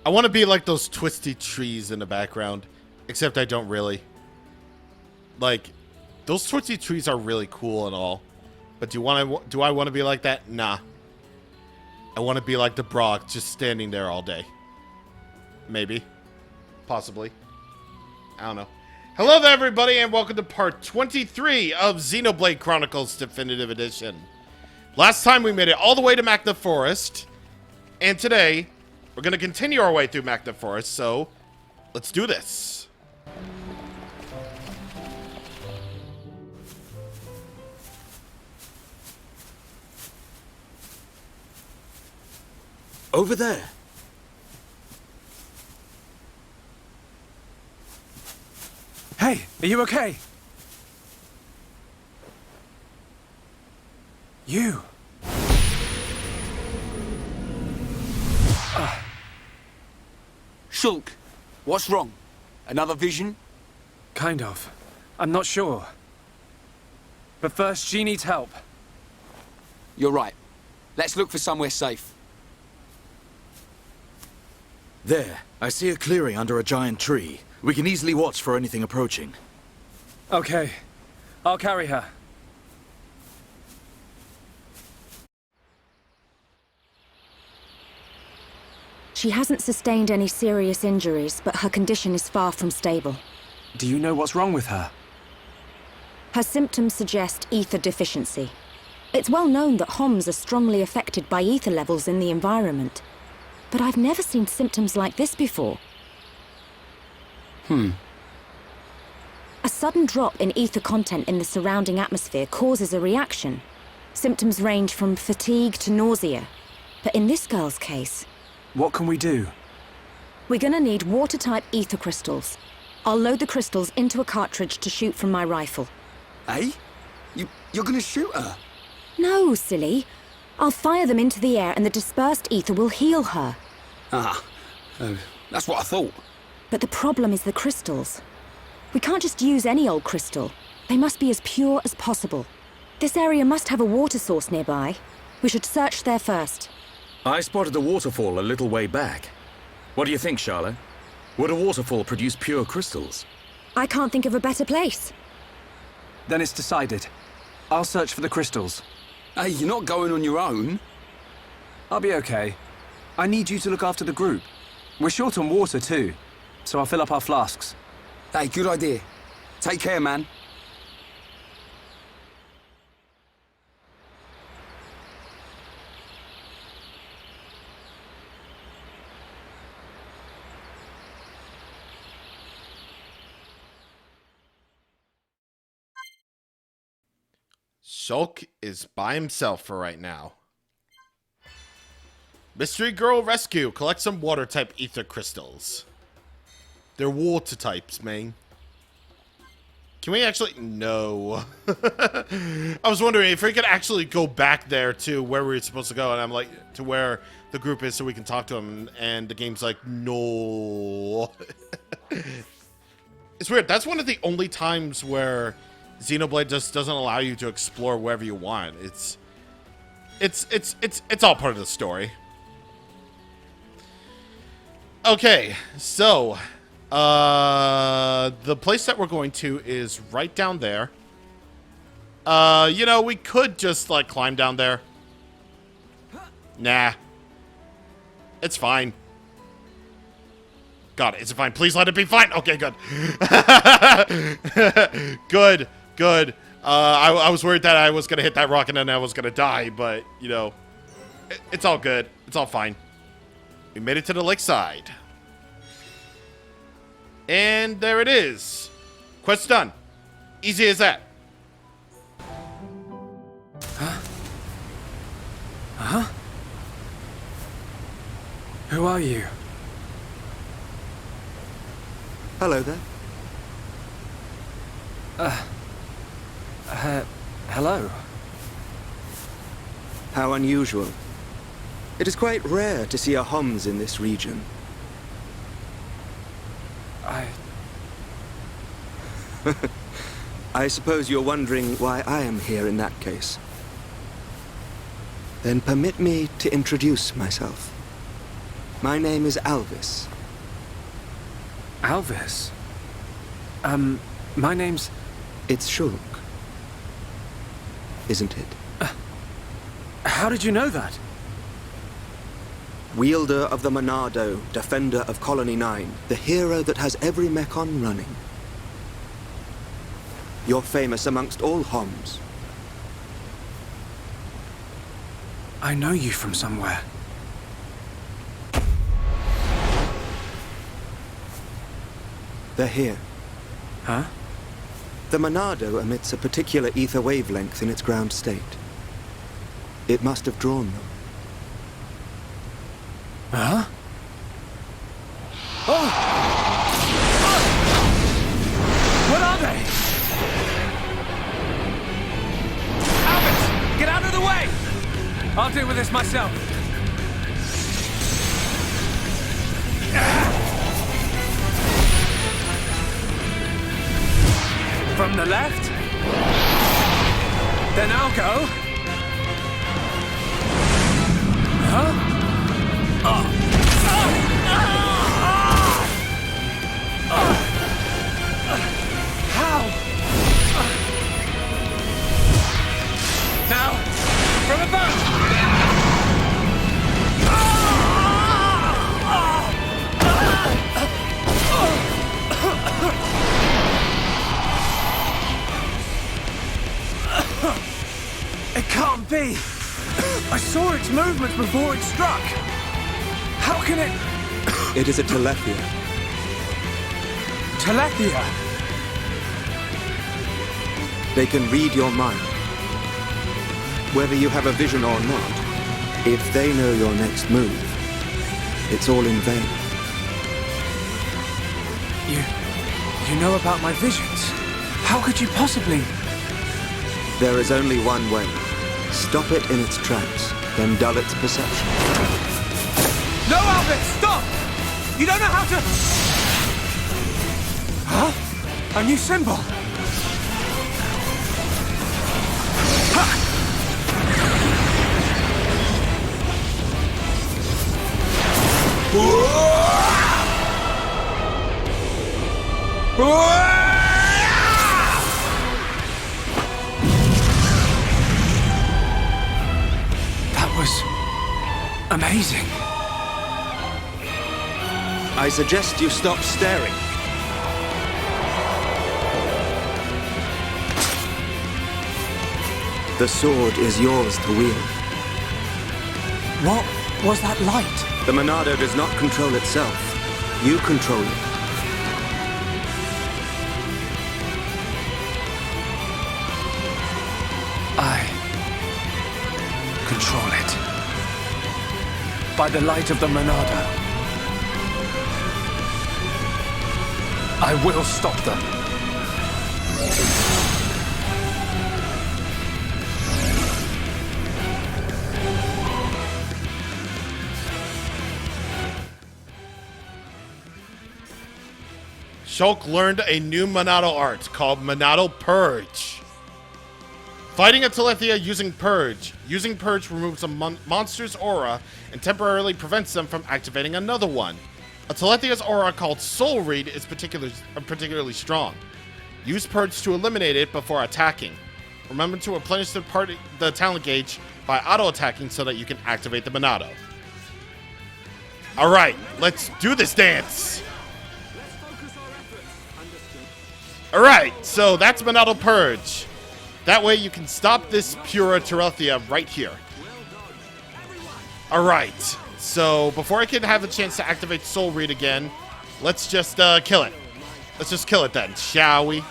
I want to be like those twisty trees in the background, except I don't really. Like, those twisty trees are really cool and all, but do I want to be like that? Nah. I want to be like the Brock, just standing there all day. Maybe. Possibly. I don't know. Hello there, everybody, and welcome to part 23 of Xenoblade Chronicles Definitive Edition. Last time we made it all the way to Magna Forest, and today we're going to continue our way through Magna Forest, so let's do this. Over there. Hey, are you okay? You. Shulk, what's wrong? Another vision? Kind of. I'm not sure. But first, she needs help. You're right. Let's look for somewhere safe. There, I see a clearing under a giant tree. We can easily watch for anything approaching. Okay. I'll carry her. She hasn't sustained any serious injuries, but her condition is far from stable. Do you know what's wrong with her? Her symptoms suggest ether deficiency. It's well known that HOMs are strongly affected by ether levels in the environment. But I've never seen symptoms like this before. A sudden drop in ether content in the surrounding atmosphere causes a reaction. Symptoms range from fatigue to nausea. But in this girl's case... What can we do? We're gonna need water-type ether crystals. I'll load the crystals into a cartridge to shoot from my rifle. Eh? You're gonna shoot her? No, silly. I'll fire them into the air and the dispersed ether will heal her. That's what I thought. But the problem is the crystals. We can't just use any old crystal. They must be as pure as possible. This area must have a water source nearby. We should search there first. I spotted a waterfall a little way back. What do you think, Charlotte? Would a waterfall produce pure crystals? I can't think of a better place. Then it's decided. I'll search for the crystals. Hey, you're not going on your own. I'll be okay. I need you to look after the group. We're short on water too, so I'll fill up our flasks. Hey, good idea. Take care, man. Shulk is by himself for right now. Mystery Girl Rescue. Collect some water-type ether crystals. They're water types, man. Can we actually... No. I was wondering if we could actually go back there to where we were supposed to go. And I'm like, to where the group is so we can talk to them. And the game's like, no. It's weird. That's one of the only times where Xenoblade just doesn't allow you to explore wherever you want. It's all part of the story. Okay, so the place that we're going to is right down there. You know, we could just like climb down there. Nah. It's fine. God, is it fine? Please let it be fine. Okay, good. Good. I was worried that I was going to hit that rock and then I was going to die, but, you know, it's all good. It's all fine. We made it to the lakeside. And there it is. Quest done. Easy as that. Huh? Who are you? Hello there. Hello. How unusual. It is quite rare to see a HOMS in this region. I suppose you're wondering why I am here in that case. Then permit me to introduce myself. My name is Alvis. Alvis? My name's... It's Shulk. Isn't it? How did you know that? Wielder of the Monado, defender of Colony 9, the hero that has every mechon running. You're famous amongst all Homs. I know you from somewhere. They're here. Huh? The Monado emits a particular ether wavelength in its ground state. It must have drawn them. Huh? Oh! What are they? Alvis! Get out of the way! I'll deal with this myself. From the left? Then I'll go. Huh? How? Now, from above! It can't be! I saw its movements before it struck! How can it... It is a Telethia. Telethia? They can read your mind. Whether you have a vision or not, if they know your next move, it's all in vain. You know about my visions? How could you possibly... There is only one way. Stop it in its tracks, then dull its perception. No, Alvis! Stop! You don't know how to... Huh? A new symbol? That was... amazing. I suggest you stop staring. The sword is yours to wield. What was that light? The Monado does not control itself. You control it. I control it. By the light of the Monado. I will stop them. Shulk learned a new Monado art called Monado Purge. Fighting a Telethia using Purge. Using Purge removes a monster's aura and temporarily prevents them from activating another one. A Telethia's aura called Soul Read is particularly strong. Use Purge to eliminate it before attacking. Remember to replenish the talent gauge by auto-attacking so that you can activate the Monado. Alright, let's do this dance! Alright, so that's Monado Purge. That way you can stop this Pura Telethia right here. Alright, so before I can have a chance to activate Soul Read again, let's just kill it. Let's just kill it then, shall we?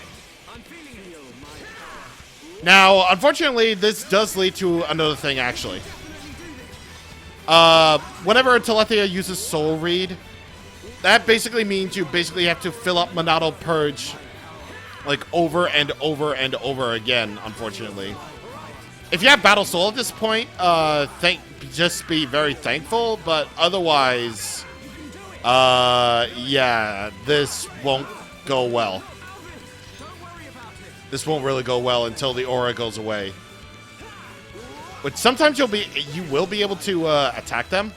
Now, unfortunately, this does lead to another thing, actually. Whenever a Telethia uses Soul Read, that basically means you basically have to fill up Monado Purge like over and over and over again, unfortunately. If you have Battle Soul at this point, just be very thankful, but otherwise, yeah, this won't go well. This won't really go well until the aura goes away. But sometimes you will be able to attack them,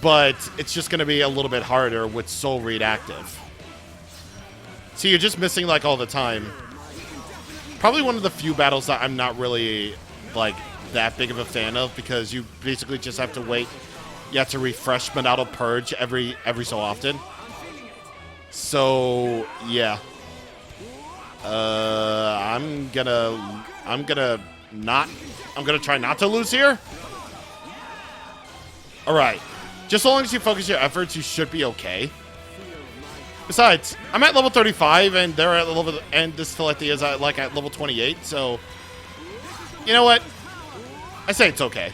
but it's just going to be a little bit harder with Soul Reed active. So you're just missing, like, all the time. Probably one of the few battles that I'm not really, like, that big of a fan of, because you basically just have to wait. You have to refresh Monado Purge every so often. So, yeah. I'm gonna try not to lose here. Alright. Just so long as you focus your efforts, you should be okay. Besides, I'm at level 35, and they're at level, and this Telethia is at level 28, so you know what? I say it's okay.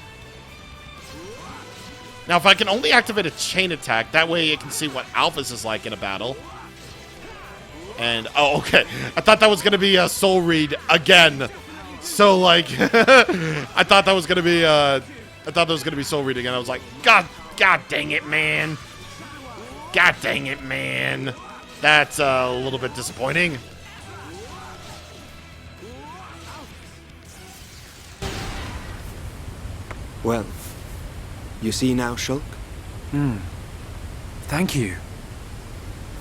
Now, if I can only activate a chain attack, that way you can see what Alphys is like in a battle. And, oh, okay. I thought that was going to be a Soul Reed again. So, like, I thought that was going to be, Soul Reed again. I was like, God dang it, man. God dang it, man. That's a little bit disappointing. Well, you see now, Shulk? Thank you.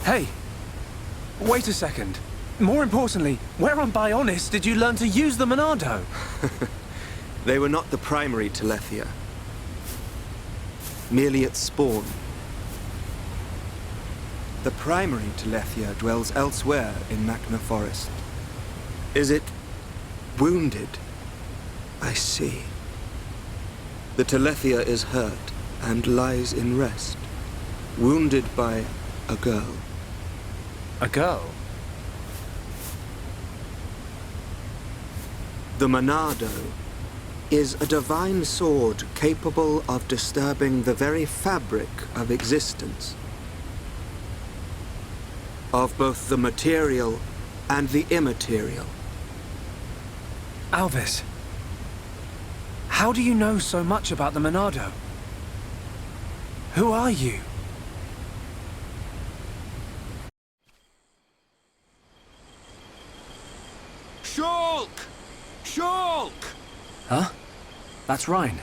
Hey, wait a second. More importantly, where on Bionis did you learn to use the Monado? They were not the primary Telethia. Merely its spawn. The primary Telethia dwells elsewhere in Machna Forest. Is it wounded? I see. The Telethia is hurt and lies in rest, wounded by a girl. A girl? The Monado is a divine sword capable of disturbing the very fabric of existence, of both the material and the immaterial. Alphys, how do you know so much about the Monado? Who are you? Shulk! Shulk! Huh? That's Rhine.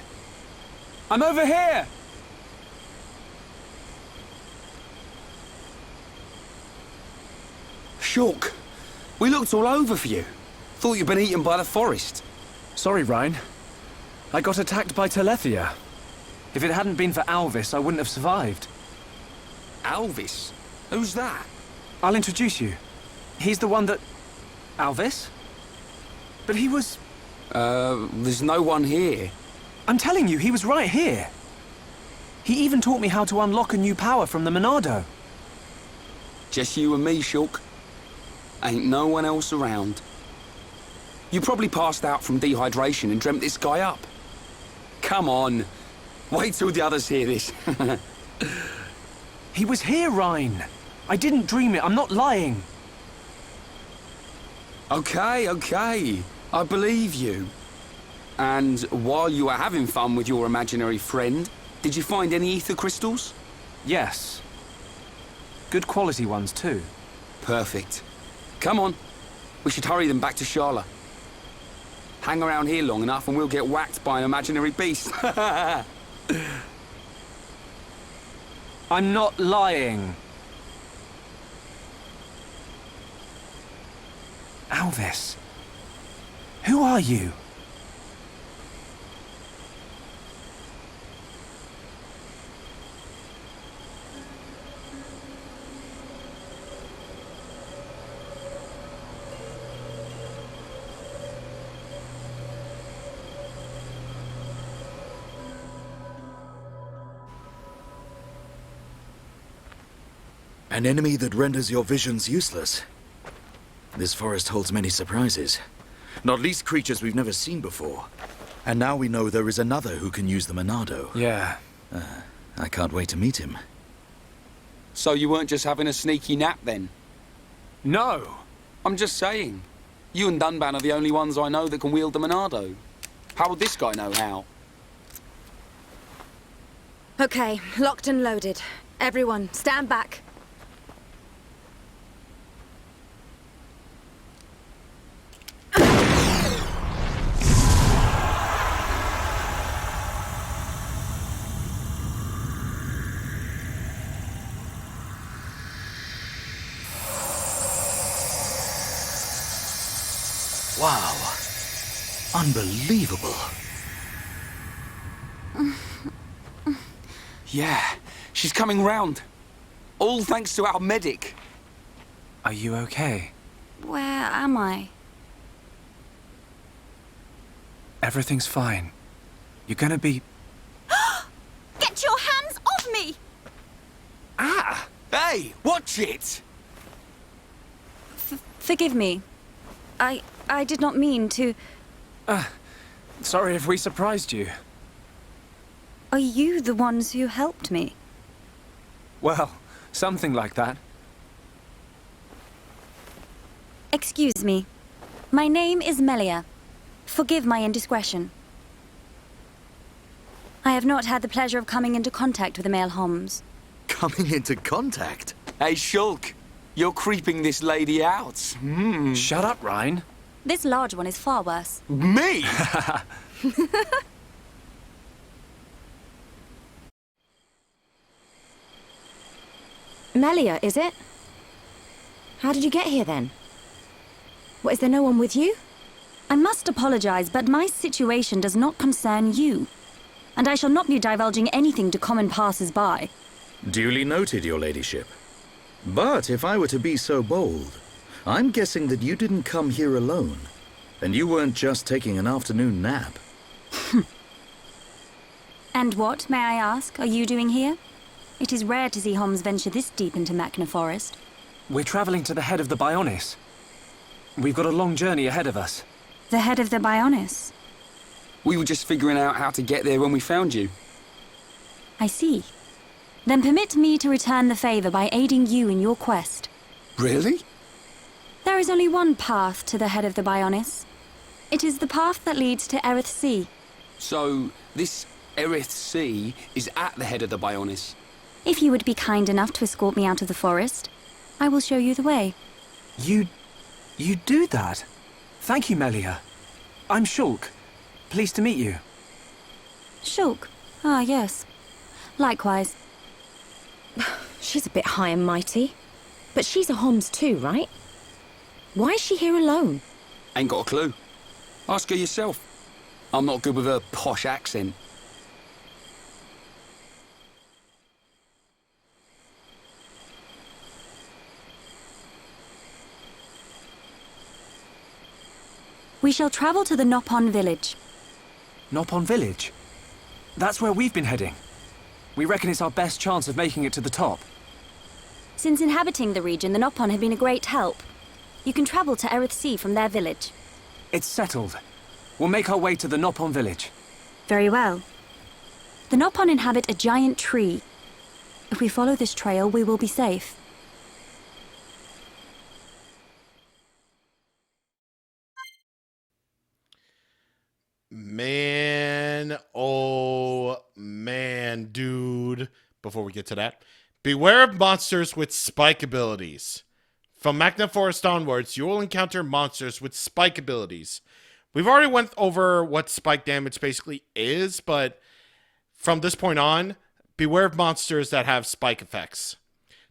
I'm over here! Shulk, we looked all over for you. Thought you'd been eaten by the forest. Sorry, Rhine. I got attacked by Telethia. If it hadn't been for Alphys, I wouldn't have survived. Alphys? Who's that? I'll introduce you. He's the one that... Alphys? But he was... There's no one here. I'm telling you, he was right here. He even taught me how to unlock a new power from the Monado. Just you and me, Shulk. Ain't no one else around. You probably passed out from dehydration and dreamt this guy up. Come on. Wait till the others hear this. He was here, Rhine. I didn't dream it. I'm not lying. Okay. I believe you. And while you were having fun with your imaginary friend, did you find any ether crystals? Yes. Good quality ones, too. Perfect. Come on. We should hurry them back to Shala. Hang around here long enough and we'll get whacked by an imaginary beast. I'm not lying. Alphys, who are you? An enemy that renders your visions useless. This forest holds many surprises. Not least creatures we've never seen before. And now we know there is another who can use the Monado. Yeah. I can't wait to meet him. So you weren't just having a sneaky nap then? No. I'm just saying. You and Dunban are the only ones I know that can wield the Monado. How would this guy know how? Okay, locked and loaded. Everyone, stand back. Wow. Unbelievable. Yeah, she's coming round. All thanks to our medic. Are you okay? Where am I? Everything's fine. You're gonna be... Get your hands off me! Ah! Hey, watch it! Forgive me. I did not mean to... Sorry if we surprised you. Are you the ones who helped me? Well, something like that. Excuse me. My name is Melia. Forgive my indiscretion. I have not had the pleasure of coming into contact with the male Homs. Coming into contact? Hey, Shulk, you're creeping this lady out. Shut up, Ryan. This large one is far worse. Me? Melia, is it? How did you get here then? What, is there no one with you? I must apologize, but my situation does not concern you. And I shall not be divulging anything to common passers-by. Duly noted, your ladyship. But if I were to be so bold, I'm guessing that you didn't come here alone. And you weren't just taking an afternoon nap. And what, may I ask, are you doing here? It is rare to see Homs venture this deep into Machna Forest. We're traveling to the head of the Bionis. We've got a long journey ahead of us. The head of the Bionis? We were just figuring out how to get there when we found you. I see. Then permit me to return the favor by aiding you in your quest. Really? There is only one path to the head of the Bionis. It is the path that leads to Erith Sea. So, this Erith Sea is at the head of the Bionis. If you would be kind enough to escort me out of the forest, I will show you the way. You do that? Thank you, Melia. I'm Shulk. Pleased to meet you. Shulk? Ah, yes. Likewise. She's a bit high and mighty. But she's a Homs too, right? Why is she here alone? Ain't got a clue. Ask her yourself. I'm not good with her posh accent. We shall travel to the Nopon village. Nopon village? That's where we've been heading. We reckon it's our best chance of making it to the top. Since inhabiting the region, the Nopon have been a great help. You can travel to Erith Sea from their village. It's settled. We'll make our way to the Nopon village. Very well. The Nopon inhabit a giant tree. If we follow this trail, we will be safe. Man, oh man, dude. Before we get to that, beware of monsters with spike abilities. From Machna Forest onwards, you will encounter monsters with spike abilities. We've already went over what spike damage basically is, but from this point on, beware of monsters that have spike effects.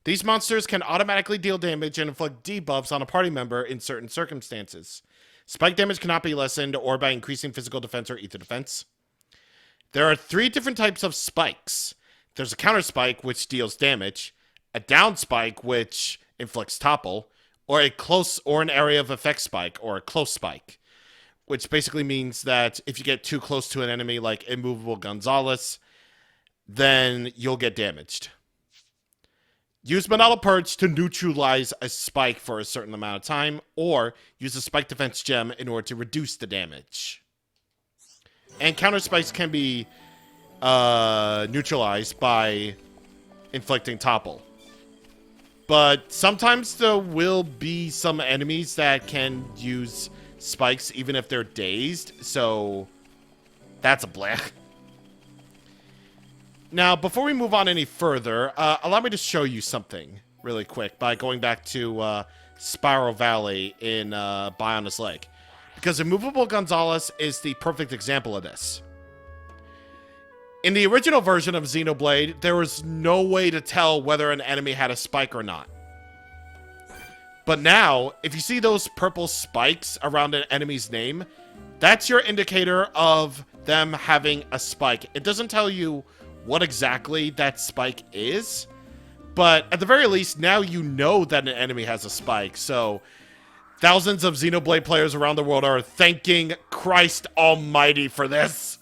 These monsters can automatically deal damage and inflict debuffs on a party member in certain circumstances. Spike damage cannot be lessened or by increasing physical defense or ether defense. There are 3 different types of spikes. There's a counter spike, which deals damage, a down spike, which inflicts topple, or a close or an area of effect spike, or a close spike, which basically means that if you get too close to an enemy like Immovable Gonzalez, then you'll get damaged. Use Monado Purge to neutralize a spike for a certain amount of time, or use a spike defense gem in order to reduce the damage. And counter spikes can be neutralized by inflicting topple. But sometimes there will be some enemies that can use spikes even if they're dazed, so that's a blech. Now, before we move on any further, allow me to show you something really quick by going back to Spiral Valley in Bionis Lake. Because Immovable Gonzalez is the perfect example of this. In the original version of Xenoblade, there was no way to tell whether an enemy had a spike or not. But now, if you see those purple spikes around an enemy's name, that's your indicator of them having a spike. It doesn't tell you what exactly that spike is, but at the very least, now you know that an enemy has a spike. So thousands of Xenoblade players around the world are thanking Christ Almighty for this.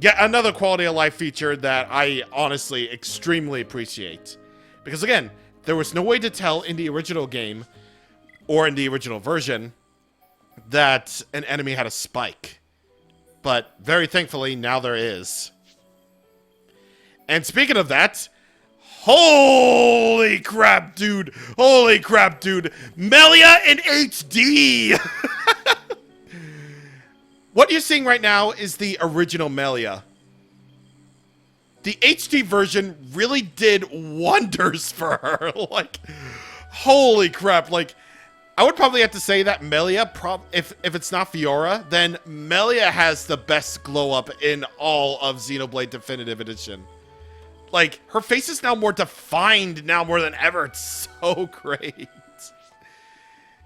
Yet another quality of life feature that I honestly extremely appreciate. Because again, there was no way to tell in the original game, or in the original version, that an enemy had a spike. But very thankfully, now there is. And speaking of that, holy crap, dude. Holy crap, dude. Melia in HD. What you're seeing right now is the original Melia. The HD version really did wonders for her. Like, holy crap. Like, I would probably have to say that Melia, if it's not Fiora, then Melia has the best glow up in all of Xenoblade Definitive Edition. Like, her face is now more defined now more than ever. It's so great.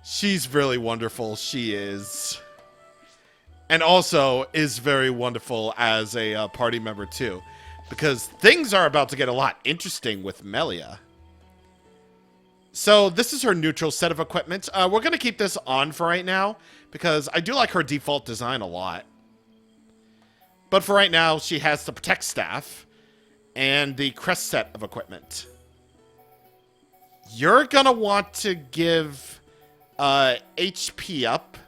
She's really wonderful. She is. And also is very wonderful as a party member too. Because things are about to get a lot interesting with Melia. So this is her neutral set of equipment. We're going to keep this on for right now, because I do like her default design a lot. But for right now, she has the Protect Staff and the Crest set of equipment. You're going to want to give HP up.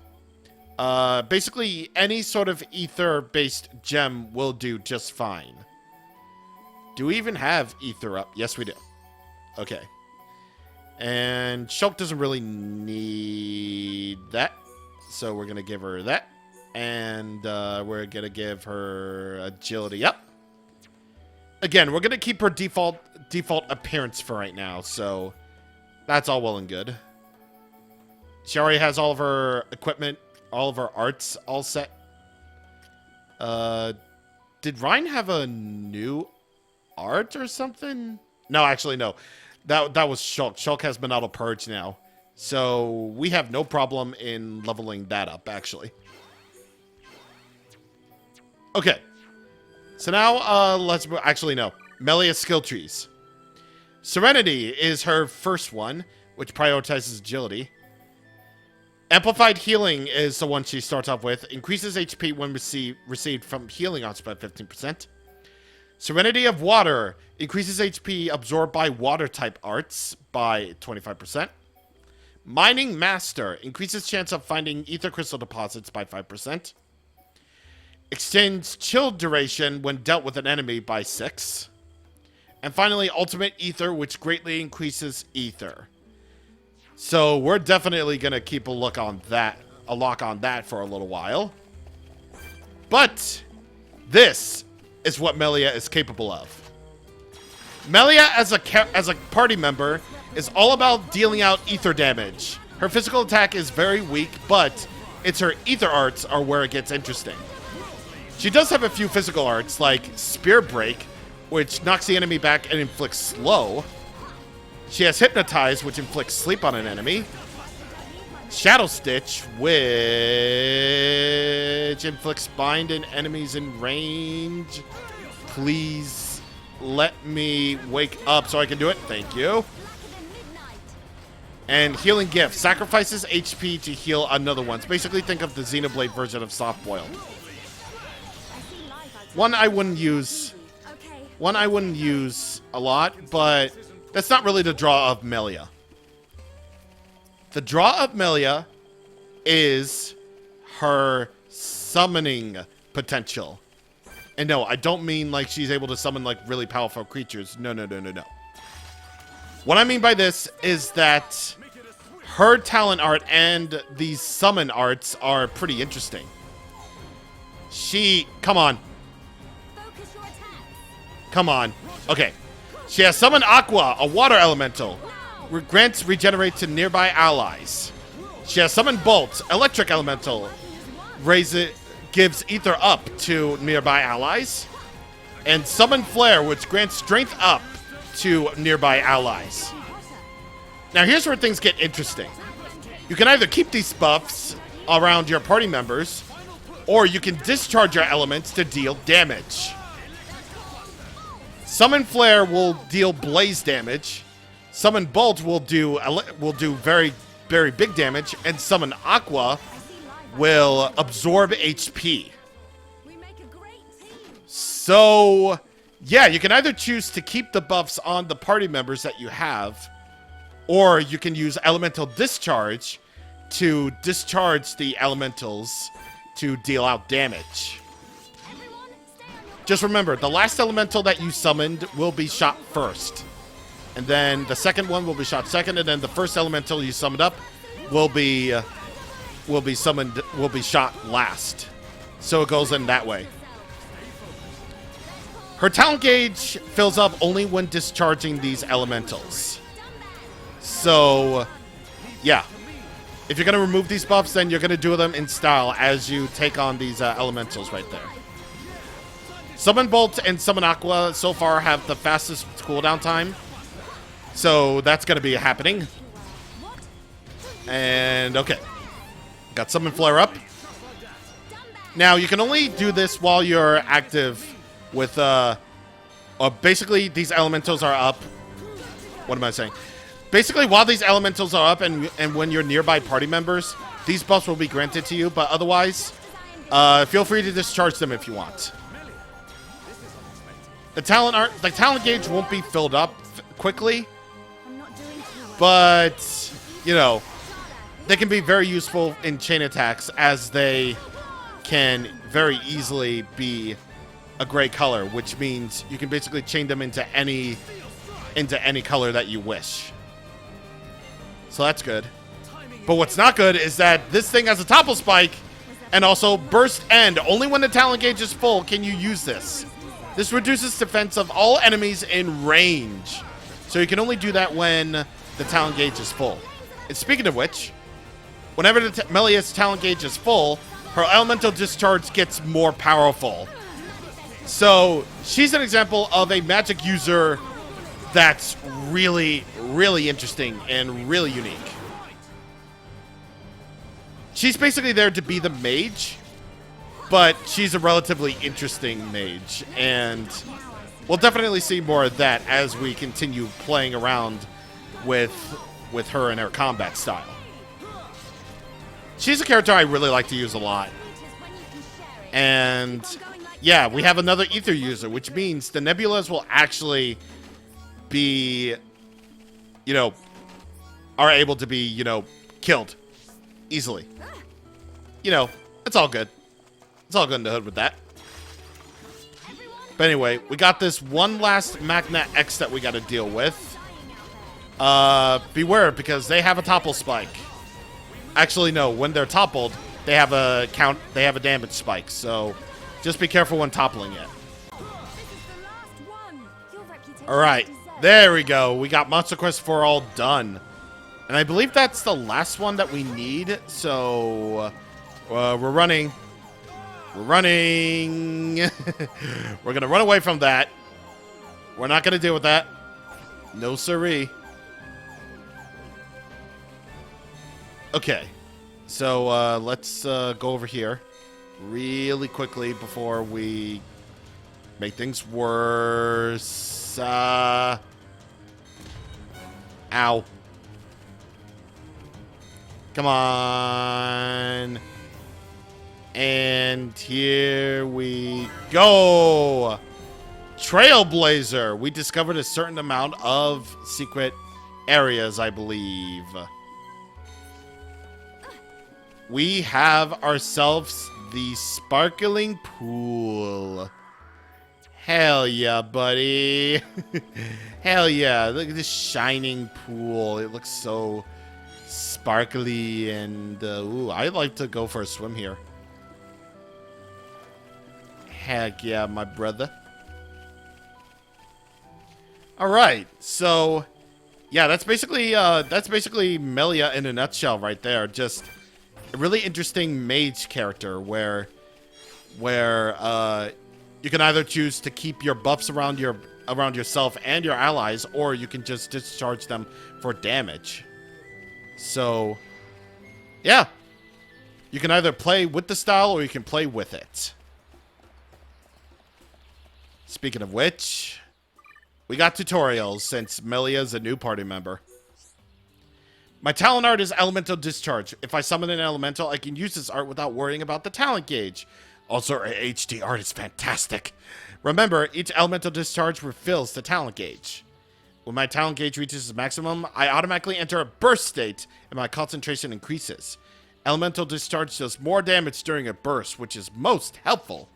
Basically, any sort of ether-based gem will do just fine. Do we even have ether up? Yes, we do. Okay. And Shulk doesn't really need that. So we're going to give her that. And we're going to give her agility up. Again, we're going to keep her default appearance for right now. So that's all well and good. She already has all of her equipment, all of her arts all set. Did Ryan have a new art or something? No, actually, no. That was Shulk. Shulk has Monado Purge now. So we have no problem in leveling that up, actually. Okay. So now, let's... Actually, no. Melia skill trees. Serenity is her first one, which prioritizes agility. Amplified Healing is the one she starts off with. Increases HP when received from healing arts by 15%. Serenity of Water increases HP absorbed by water-type arts by 25%. Mining Master increases chance of finding ether crystal deposits by 5%. Extends chill duration when dealt with an enemy by 6. And finally, Ultimate Ether, which greatly increases ether. So we're definitely going to keep a lock on that for a little while. But this is what Melia is capable of. Melia, as a party member, is all about dealing out ether damage. Her physical attack is very weak, but it's her ether arts are where it gets interesting. She does have a few physical arts, like Spear Break, which knocks the enemy back and inflicts slow. She has Hypnotize, which inflicts sleep on an enemy. Shadow Stitch, which inflicts bind in enemies in range. Please let me wake up so I can do it. Thank you. And Healing Gift sacrifices HP to heal another one. So basically, think of the Xenoblade version of Soft Boiled. One I wouldn't use a lot, but that's not really the draw of Melia. The draw of Melia is her summoning potential. And no, I don't mean like she's able to summon like really powerful creatures. No. What I mean by this is that her talent art and these summon arts are pretty interesting. Come on. Okay. She has Summon Aqua, a water elemental. Grants regenerate to nearby allies. She has Summon Bolt, electric elemental. Gives ether up to nearby allies. And Summon Flare, which grants strength up to nearby allies. Now here's where things get interesting. You can either keep these buffs around your party members, or you can discharge your elements to deal damage. Summon Flare will deal blaze damage. Summon Bolt will do very, very big damage, and Summon Aqua will absorb HP. So, yeah, you can either choose to keep the buffs on the party members that you have, or you can use Elemental Discharge to discharge the elementals to deal out damage. Just remember, the last elemental that you summoned will be shot first. And then the second one will be shot second, and then the first elemental you summoned up will be shot last. So it goes in that way. Her talent gauge fills up only when discharging these elementals. So, yeah. If you're going to remove these buffs, then you're going to do them in style as you take on these elementals right there. Summon Bolt and Summon Aqua so far have the fastest cooldown time. So that's going to be happening. And, okay. Got Summon Flare up. Now, you can only do this while you're active with, basically, these elementals are up. What am I saying? Basically, while these elementals are up and when you're nearby party members, these buffs will be granted to you, but otherwise, feel free to discharge them if you want. The talent gauge won't be filled up quickly, but, you know, they can be very useful in chain attacks as they can very easily be a gray color, which means you can basically chain them into any color that you wish. So that's good. But what's not good is that this thing has a topple spike and also burst end. Only when the talent gauge is full can you use this. This reduces defense of all enemies in range. So you can only do that when the talent gauge is full. And speaking of which, whenever Melia's talent gauge is full, her elemental discharge gets more powerful. So she's an example of a magic user that's really, really interesting and really unique. She's basically there to be the mage, but she's a relatively interesting mage, and we'll definitely see more of that as we continue playing around with her and her combat style. She's a character I really like to use a lot. And yeah, we have another ether user, which means the nebulas will actually be, you know, are able to be, you know, killed easily. You know, it's all good. It's all good in the hood with that. But anyway, we got this one last Magna X that we got to deal with. Beware, because they have a topple spike. Actually, no, when they're toppled, they have a damage spike, so just be careful when toppling it. Alright, there we go. We got Monster Quest 4 all done. And I believe that's the last one that we need, so we're running. We're running. We're going to run away from that. We're not going to deal with that. No siree. Okay. So let's go over here really quickly before we make things worse. Ow. Come on. And here we go. Trailblazer. We discovered a certain amount of secret areas, I believe. We have ourselves the sparkling pool. Hell yeah, buddy. Hell yeah. Look at this shining pool. It looks so sparkly and ooh, I'd like to go for a swim here. Heck yeah, my brother. All right, so yeah, that's basically Melia in a nutshell right there. Just a really interesting mage character where you can either choose to keep your buffs around your around yourself and your allies, or you can just discharge them for damage. So, yeah. You can either play with the style or you can play with it. Speaking of which, we got tutorials since Melia's a new party member. My talent art is Elemental Discharge. If I summon an elemental, I can use this art without worrying about the talent gauge. Also, her HD art is fantastic. Remember, each Elemental Discharge refills the talent gauge. When my talent gauge reaches its maximum, I automatically enter a burst state and my concentration increases. Elemental Discharge does more damage during a burst, which is most helpful.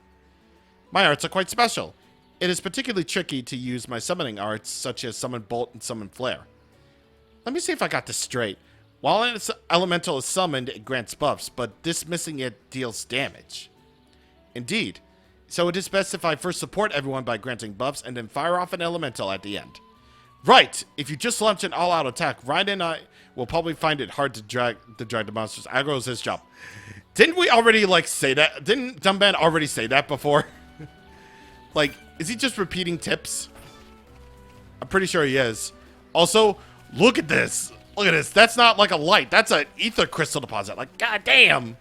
My arts are quite special. It is particularly tricky to use my summoning arts, such as Summon Bolt and Summon Flare. Let me see if I got this straight. While an elemental is summoned, it grants buffs, but dismissing it deals damage. Indeed. So it is best if I first support everyone by granting buffs and then fire off an elemental at the end. Right! If you just launch an all-out attack, Ryan and I will probably find it hard to drag the monsters. Aggro is his job. Didn't we already, say that? Didn't Dumban already say that before? Is he just repeating tips? I'm pretty sure he is. Also, look at this. Look at this. That's not like a light. That's an ether crystal deposit. Goddamn.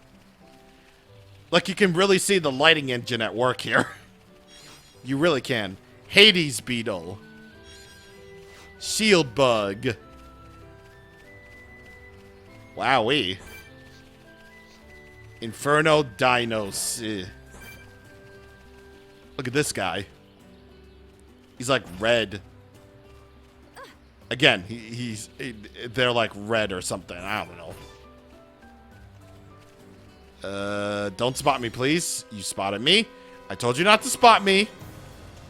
You can really see the lighting engine at work here. You really can. Hades Beetle. Shield Bug. Wowee. Inferno Dinos. Look at this guy. He's red. Again, they're red or something. I don't know. Don't spot me, please. You spotted me. I told you not to spot me.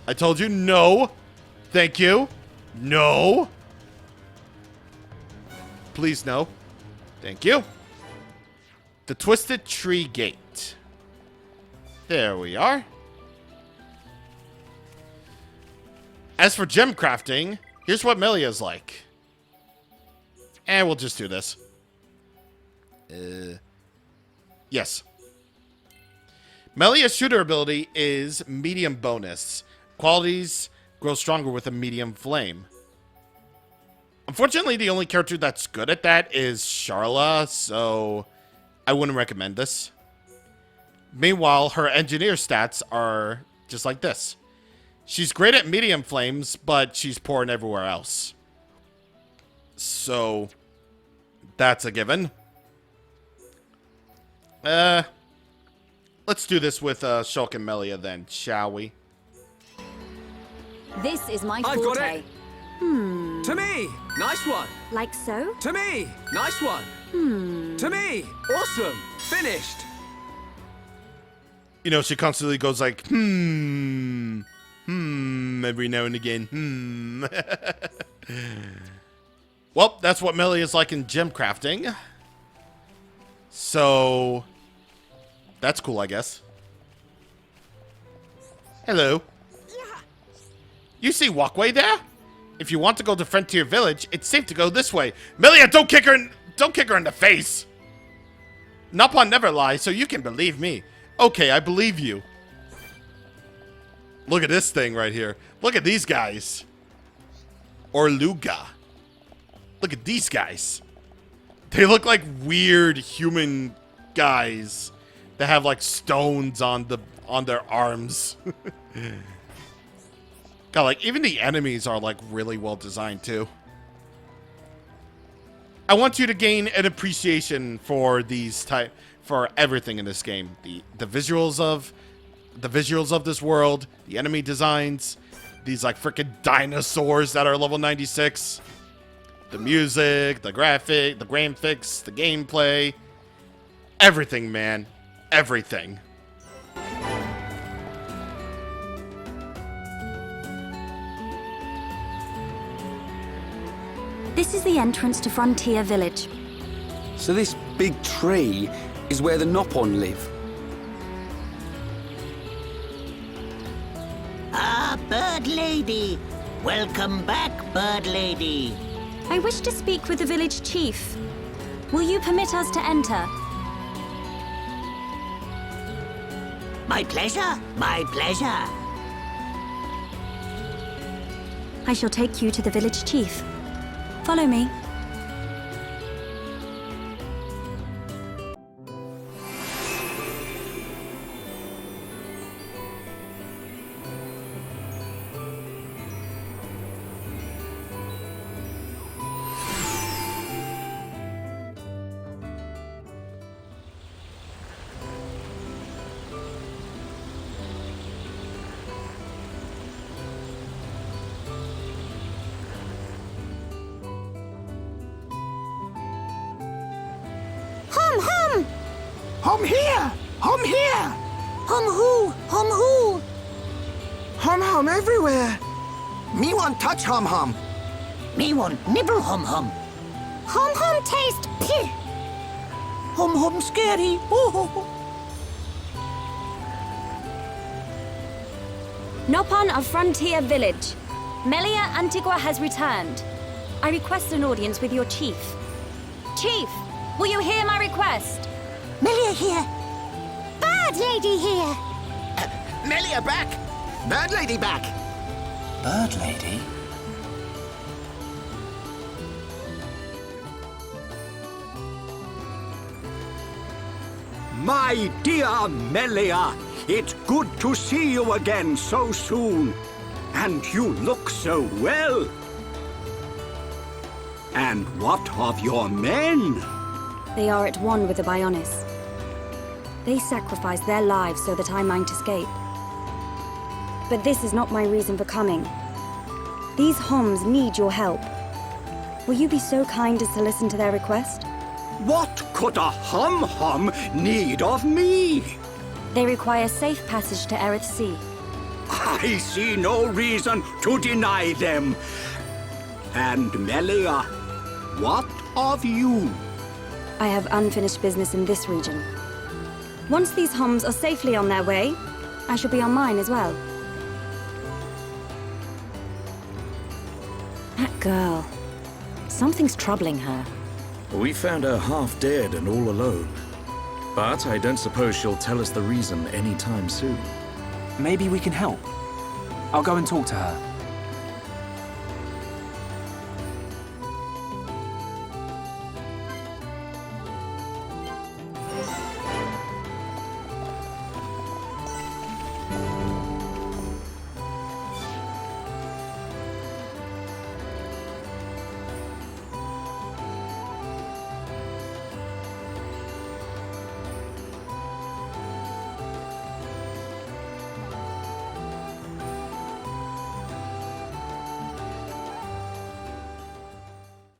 I told you no. Thank you. No. Please, no. Thank you. The Twisted Tree Gate. There we are. As for gem crafting, here's what Melia's like. And we'll just do this. Yes. Melia's shooter ability is medium bonus. Qualities grow stronger with a medium flame. Unfortunately, the only character that's good at that is Sharla, so I wouldn't recommend this. Meanwhile, her engineer stats are just like this. She's great at medium flames, but she's poor in everywhere else. So, that's a given. Let's do this with Shulk and Melia then, shall we? This is my I've forte. got it. To me! Nice one! Like so? To me! Nice one! To me! Awesome! Finished! You know, she constantly goes every now and again. Well, that's what Melia is like in gem crafting. So, that's cool, I guess. Hello. You see walkway there? If you want to go to Frontier Village, it's safe to go this way. Melia, don't kick her in the face. Napon never lies, so you can believe me. Okay, I believe you. Look at this thing right here. Look at these guys. Orluga. Look at these guys. They look like weird human guys that have stones on their arms. God, even the enemies are really well designed too. I want you to gain an appreciation for for everything in this game. The visuals of this world, the enemy designs, these freaking dinosaurs that are level 96, the music, the graphics, the gameplay, everything, man, everything. This is the entrance to Frontier Village. So this big tree is where the Nopon live. Ah, Bird Lady. Welcome back, Bird Lady. I wish to speak with the village chief. Will you permit us to enter? My pleasure, my pleasure. I shall take you to the village chief. Follow me. Hum here! Hum here! Hum who? Hum who? Hum hum everywhere! Me want touch hum hum. Me want nibble hum hum. Hum hum taste pih. Hum hum scary. Oh. Nopon of Frontier Village. Melia Antigua has returned. I request an audience with your chief. Chief, will you hear my request? Melia here. Bird lady here. Melia back! Bird lady back! Bird lady? My dear Melia, it's good to see you again so soon. And you look so well. And what of your men? They are at one with the Bionis. They sacrificed their lives so that I might escape. But this is not my reason for coming. These Homs need your help. Will you be so kind as to listen to their request? What could a hum-hum need of me? They require safe passage to Erith Sea. I see no reason to deny them. And Melia, what of you? I have unfinished business in this region. Once these Homs are safely on their way, I shall be on mine as well. That girl. Something's troubling her. We found her half dead and all alone. But I don't suppose she'll tell us the reason anytime soon. Maybe we can help. I'll go and talk to her.